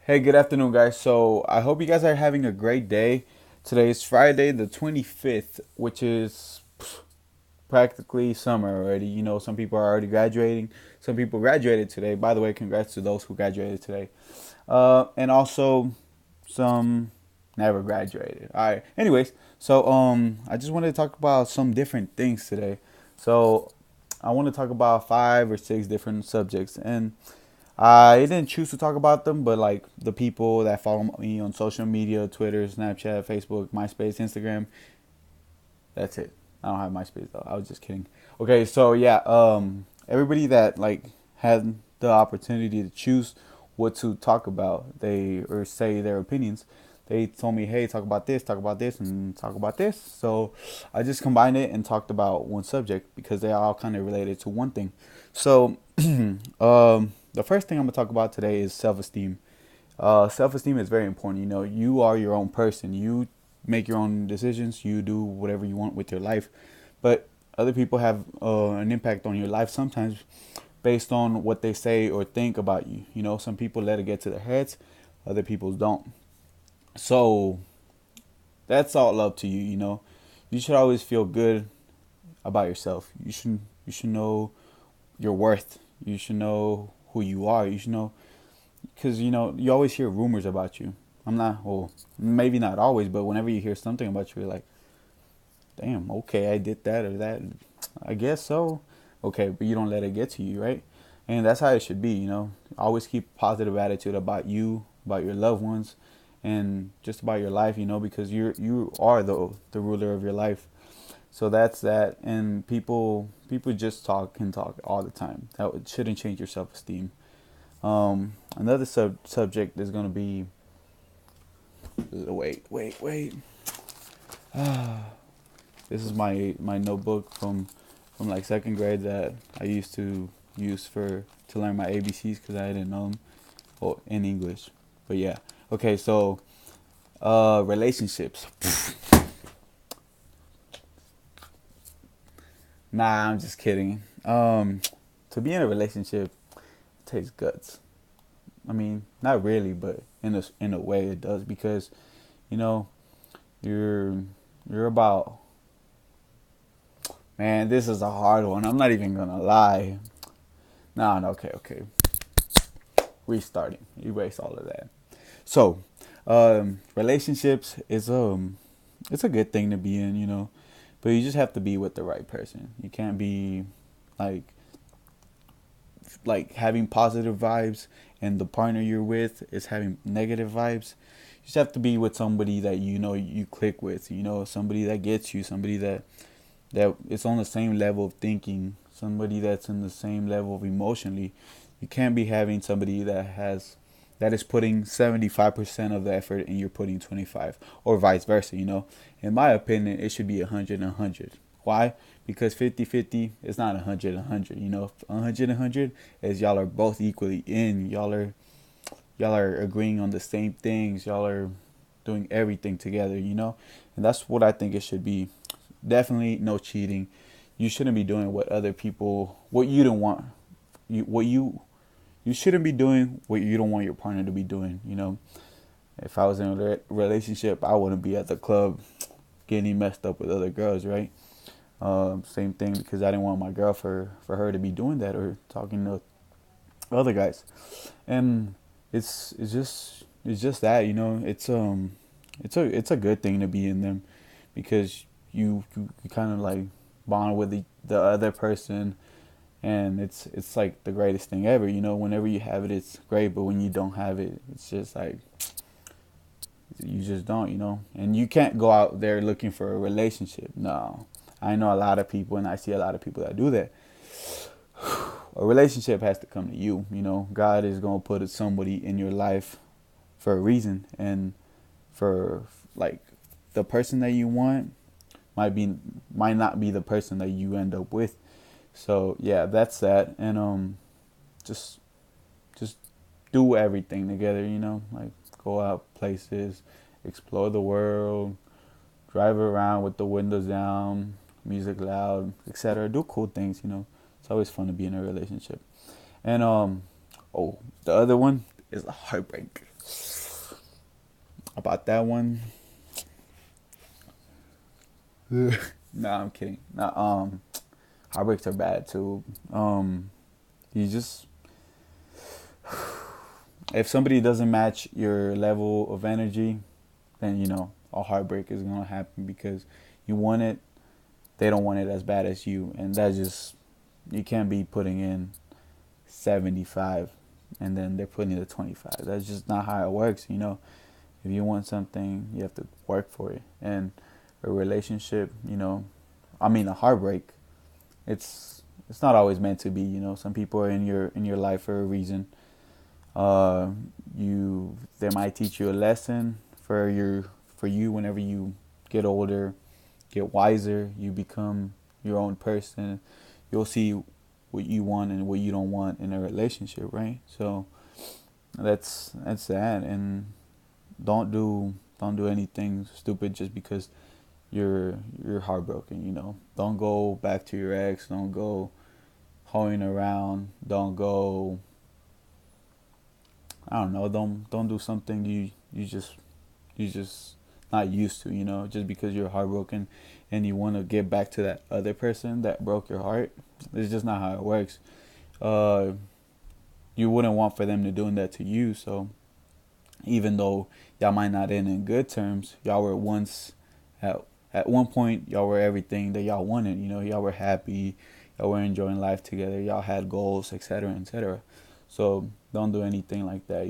Hey, good afternoon, guys. So, I hope you guys are having a great day. Today is Friday, the 25th, which is practically summer already. Some people are already graduating. Some people graduated today. By the way, congrats to those who graduated today. And also some never graduated. All right. Anyways, so I just wanted to talk about some different things today. So, I want to talk about five or six different subjects, and I didn't choose to talk about them, but like the people that follow me on social media, Twitter, Snapchat, Facebook, MySpace, Instagram, that's it. I don't have MySpace though. I was just kidding. Okay, so yeah, everybody that like had the opportunity to choose what to talk about, they or say their opinions. They told me, "Hey, talk about this, and talk about this." So I just combined it and talked about one subject because they all kind of related to one thing. So the first thing I'm gonna talk about today is self-esteem. Self-esteem is very important. You are your own person. You make your own decisions. You do whatever you want with your life, but other people have an impact on your life sometimes based on what they say or think about you. Some people let it get to their heads, other people don't. So that's all up to you. You should always feel good about yourself. You should know your worth. You should know who you are. You should know because you always hear rumors about you. I'm not well, maybe not always, but whenever you hear something about you, you're like, damn, okay, I did that or that. I guess so. Okay, but you don't let it get to you, right? And that's how it should be. Always keep a positive attitude about you, about your loved ones, and just about your life. Because you are the ruler of your life. So that's that. And people just can talk all the time. That shouldn't change your self esteem. Another subject is gonna be wait. This is my notebook from like second grade that I used to use for to learn my ABCs because I didn't know them in English. But yeah, okay. So relationships. Nah, I'm just kidding. To be in a relationship takes guts. I mean, not really, but in a way it does because you know you're you're about. Man, this is a hard one. I'm not even gonna lie. Nah, no, okay. Restarting. Erase all of that. So, relationships is it's a good thing to be in, but you just have to be with the right person. You can't be like having positive vibes and the partner you're with is having negative vibes. You just have to be with somebody that you click with. Somebody that gets you, somebody that it's on the same level of thinking, somebody that's in the same level of emotionally. You can't be having somebody that is putting 75% of the effort and you're putting 25 or vice versa. In my opinion, it should be 100 and 100. Why? Because 50-50 is not 100 and 100. 100 and 100 is y'all are both equally in. Y'all are agreeing on the same things. Y'all are doing everything together, and that's what I think it should be. Definitely no cheating. You shouldn't be doing what you don't want. You shouldn't be doing what you don't want your partner to be doing. If I was in a relationship, I wouldn't be at the club getting messed up with other girls, right? Same thing because I didn't want my girl for her to be doing that or talking to other guys, and it's just that it's a good thing to be in them because you kind of like bond with the other person, and it's like the greatest thing ever. Whenever you have it, it's great, but when you don't have it, it's just like you just don't. And you can't go out there looking for a relationship. No, I know a lot of people, and I see a lot of people that do that. A relationship has to come to you. God is gonna put somebody in your life for a reason, and for like the person that you want might not be the person that you end up with. So yeah, that's that. And just just do everything together. Like go out places, explore the world, drive around with the windows down, music loud, etc. Do cool things. It's always fun to be in a relationship. And oh, the other one is a heartbreak. About that one, no, I'm kidding. No, heartbreaks are bad too. You just if somebody doesn't match your level of energy, then a heartbreak is gonna happen because you want it, they don't want it as bad as you, and that just you can't be putting in 75 and then they're putting in the 25. That's just not how it works. If you want something, you have to work for it. And a relationship, a heartbreak, it's not always meant to be. Some people are in your life for a reason. They might teach you a lesson for you whenever you get older, get wiser, you become your own person. You'll see what you want and what you don't want in a relationship, right? So that's that. And don't do anything stupid just because you're heartbroken. Don't go back to your ex. Don't go hoeing around. Don't go. I don't know. Don't do something you just not used to. Just because you're heartbroken and you want to get back to that other person that broke your heart. It's just not how it works. You wouldn't want for them to doing that to you. So even though y'all might not end in good terms, y'all were once at one point y'all were everything that y'all wanted. Y'all were happy, y'all were enjoying life together, y'all had goals, etc., etc. So don't do anything like that.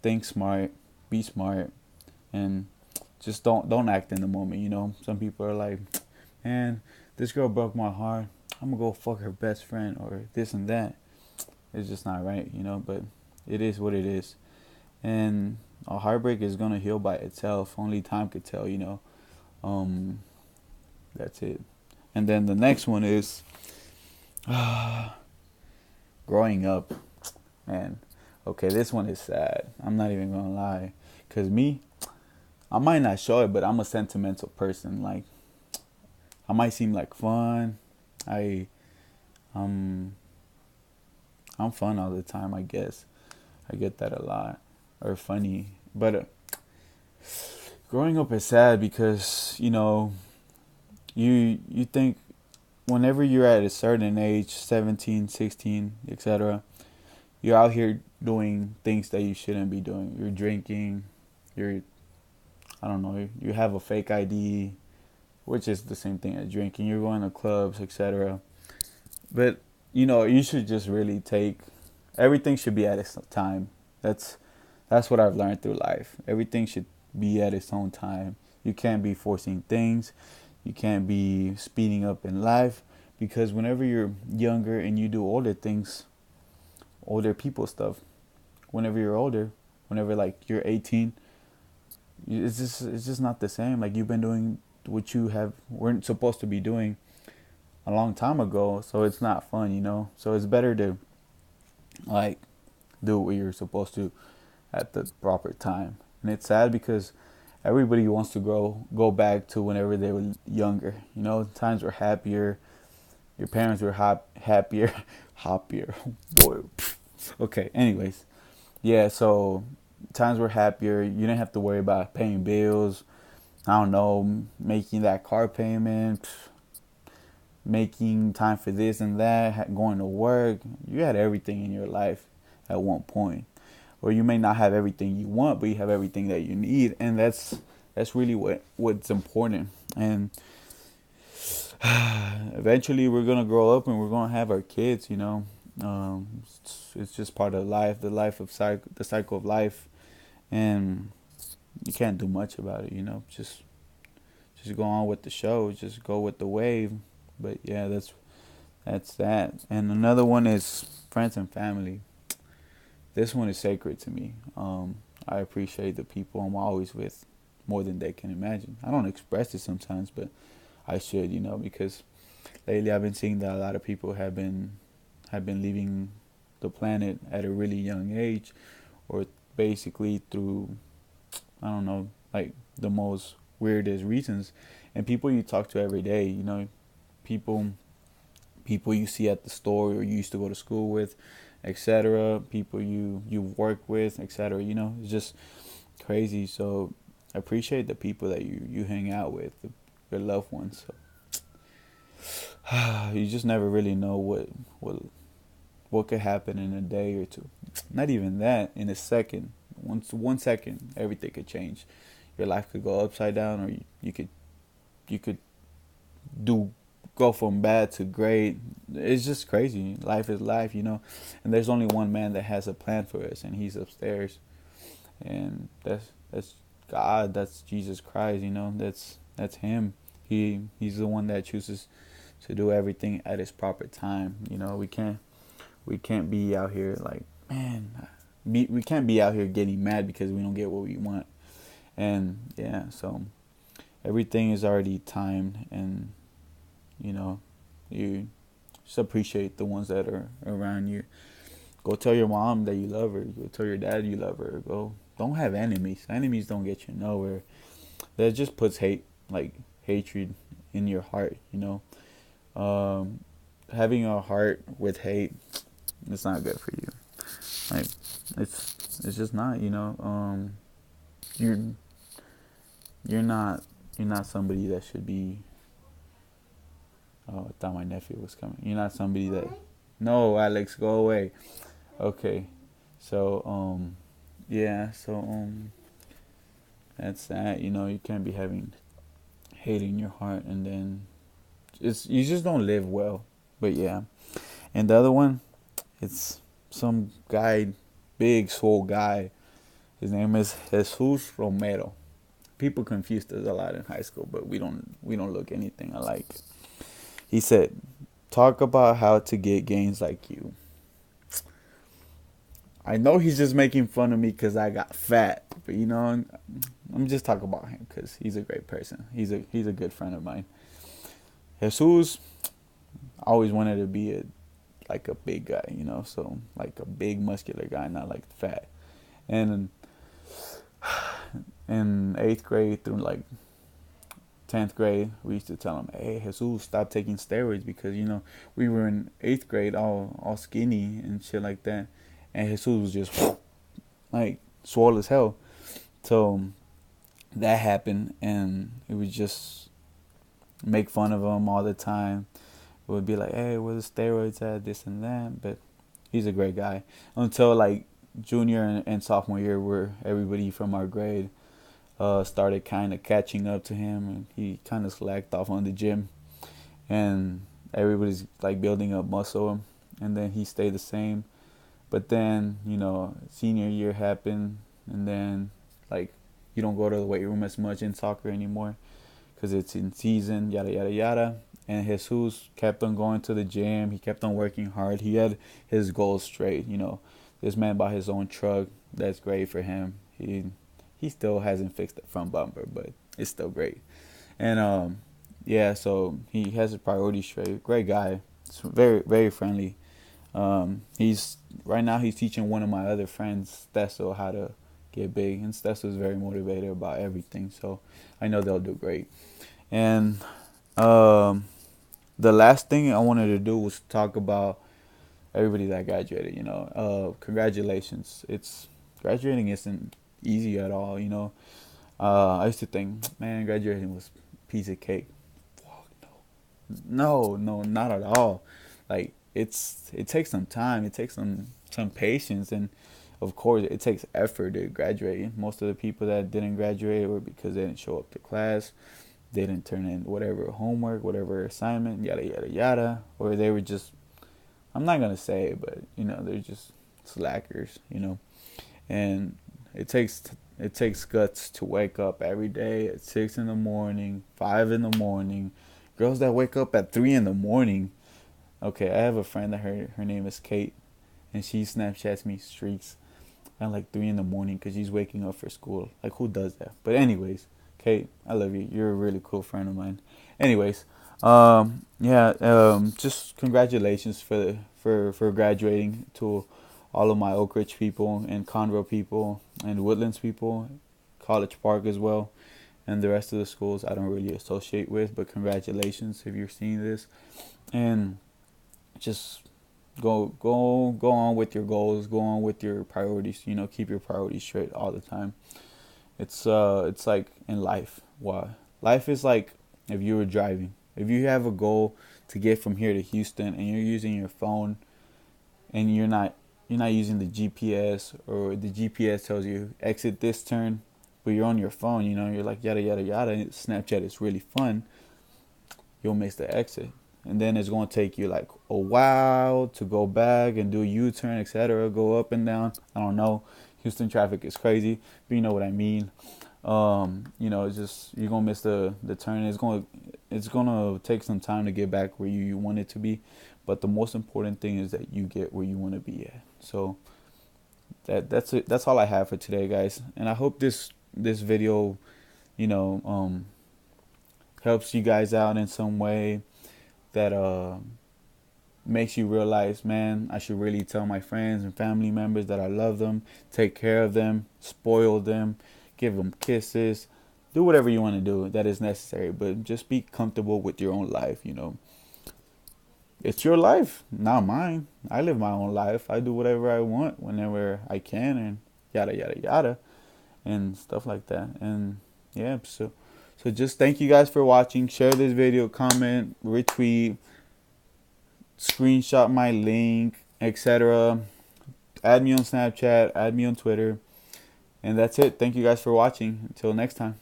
Think smart, be smart, and just don't act in the moment. Some people are like, man, this girl broke my heart, I'm gonna go fuck her best friend or this and that. It's just not right. But it is what it is. And a heartbreak is gonna heal by itself. Only time could tell. That's it. And then the next one is growing up. Man, okay, this one is sad. I'm not even gonna lie, cause I might not show it, but I'm a sentimental person. Like, I might seem like fun. I'm fun all the time, I guess. I get that a lot, or funny. But growing up is sad because you think whenever you're at a certain age, 17, 16, etc., you're out here doing things that you shouldn't be doing. You're drinking. I don't know. You have a fake ID, which is the same thing as drinking. You're going to clubs, etc. But you should just really take. Everything should be at its time. That's what I've learned through life. Everything should be at its own time. You can't be forcing things. You can't be speeding up in life, because whenever you're younger and you do older things, older people stuff, whenever you're older, whenever like you're 18, it's just not the same. Like, you've been doing what you weren't supposed to be doing a long time ago, so it's not fun. So it's better to like do what you're supposed to at the proper time. And it's sad because everybody wants to go back to whenever they were younger. Times were happier. Your parents were happier. Happier. Boy. Okay, anyways. Yeah, so times were happier. You didn't have to worry about paying bills. I don't know, making that car payment, making time for this and that, going to work. You had everything in your life at one point. Or you may not have everything you want, but you have everything that you need, and that's really what's important. And eventually we're gonna grow up and we're gonna have our kids. It's just part of life, the cycle of life, and you can't do much about it. Just go on with the show, just go with the wave. But yeah, that's that. And another one is friends and family. This one is sacred to me. I appreciate the people I'm always with more than they can imagine. I don't express it sometimes, but I should, because lately I've been seeing that a lot of people have been leaving the planet at a really young age, or basically through, I don't know, like the most weirdest reasons. And people you talk to every day, people you see at the store or you used to go to school with, etc. People you work with, etc. It's just crazy. So I appreciate the people that you hang out with, your loved ones. So you just never really know what what could happen in a day or two. Not even that, in a second. Once 1 second, everything could change. Your life could go upside down, or you could do go from bad to great. It's just crazy. Life is life. And there's only one man that has a plan for us, and he's upstairs. And that's God. That's Jesus Christ. That's him. He's the one that chooses to do everything at his proper time. We can't be out here like, man, we can't be out here getting mad because we don't get what we want. And yeah, so everything is already timed, and you know, you just appreciate the ones that are around you. Go tell your mom that you love her. Go tell your dad you love her. Go. Don't have enemies. Enemies don't get you nowhere. That just puts hatred in your heart. Having a heart with hate, it's not good for you. Like, it's just not. You're you're not you're not somebody that should be. Oh, I thought my nephew was coming. You're not somebody that. No, Alex, go away. Okay, so yeah, so that's that. You can't be having hate in your heart, and then you just don't live well. But yeah, and the other one, it's some guy, big swole guy. His name is Jesus Romero. People confused us a lot in high school, but we don't look anything alike. He said, "Talk about how to get gains like you." I know he's just making fun of me because I got fat, but I'm just talking about him because he's a great person. He's a good friend of mine. Jesus, I always wanted to be like a big guy, so like a big muscular guy, not like fat. And in 8th grade through like 10th grade, we used to tell him, "Hey, Jesus, stop taking steroids," because we were in 8th grade, all skinny and shit like that, and Jesus was just like swole as hell. So that happened, and it was just make fun of him all the time. It would be like, "Hey, where the steroids at? This and that." But he's a great guy. Until like junior and sophomore year, where everybody from our grade started kind of catching up to him, and he kind of slacked off on the gym, and everybody's like building up muscle, and then he stayed the same. But then senior year happened, and then like you don't go to the weight room as much in soccer anymore because it's in season, yada yada yada. And Jesus kept on going to the gym. He kept on working hard. He had his goals straight. This man bought his own truck. That's great for him. He still hasn't fixed the front bumper, but it's still great. And yeah, so he has his priorities straight. Great guy. It's very very friendly. He's right now he's teaching one of my other friends, Stesso, how to get big, and Stesso is very motivated about everything. So I know they'll do great. And the last thing I wanted to do was talk about everybody that graduated. Congratulations. It's graduating isn't easy at all. I used to think, man, graduating was a piece of cake. Fuck no, no, not at all. Like it takes some time. It takes some patience, and of course it takes effort to graduate. Most of the people that didn't graduate were because they didn't show up to class, they didn't turn in whatever homework, whatever assignment, yada yada yada, or they were just, I'm not gonna say it, but they're just slackers. And it takes guts to wake up every day at 6 in the morning, 5 in the morning. Girls that wake up at 3 in the morning. Okay, I have a friend that her name is Kate, and she Snapchats me streaks at like 3 in the morning because she's waking up for school. Like, who does that? But anyways, Kate, I love you. You're a really cool friend of mine. Anyways, yeah, just congratulations for graduating to all of my Oak Ridge people and Conroe people and Woodlands people, College Park as well, and the rest of the schools I don't really associate with. But congratulations if you're seeing this, and just Go on with your goals. Go on with your priorities. Keep your priorities straight all the time. It's like in life. Why? Life is like if you were driving. If you have a goal to get from here to Houston and you're using your phone and you're not using the GPS, or the GPS tells you exit this turn, but you're on your phone, you're like yada yada yada. And Snapchat is really fun. You'll miss the exit, and then it's going to take you like a while to go back and do a U-turn, etc. Go up and down. I don't know. Houston traffic is crazy, but you know what I mean. It's just you're gonna miss the turn. It's gonna take some time to get back where you want it to be, but the most important thing is that you get where you want to be at. So that's it. That's all I have for today, guys. And I hope this video, you know, helps you guys out in some way, that makes you realize, man, I should really tell my friends and family members that I love them, take care of them, spoil them, give them kisses, do whatever you want to do that is necessary, but just be comfortable with your own life. It's your life, not mine. I live my own life. I do whatever I want whenever I can, and yada yada yada and stuff like that. And yeah, so just thank you guys for watching. Share this video, comment, retweet, screenshot my link, etc. Add me on Snapchat, add me on Twitter. And that's it. Thank you guys for watching. Until next time.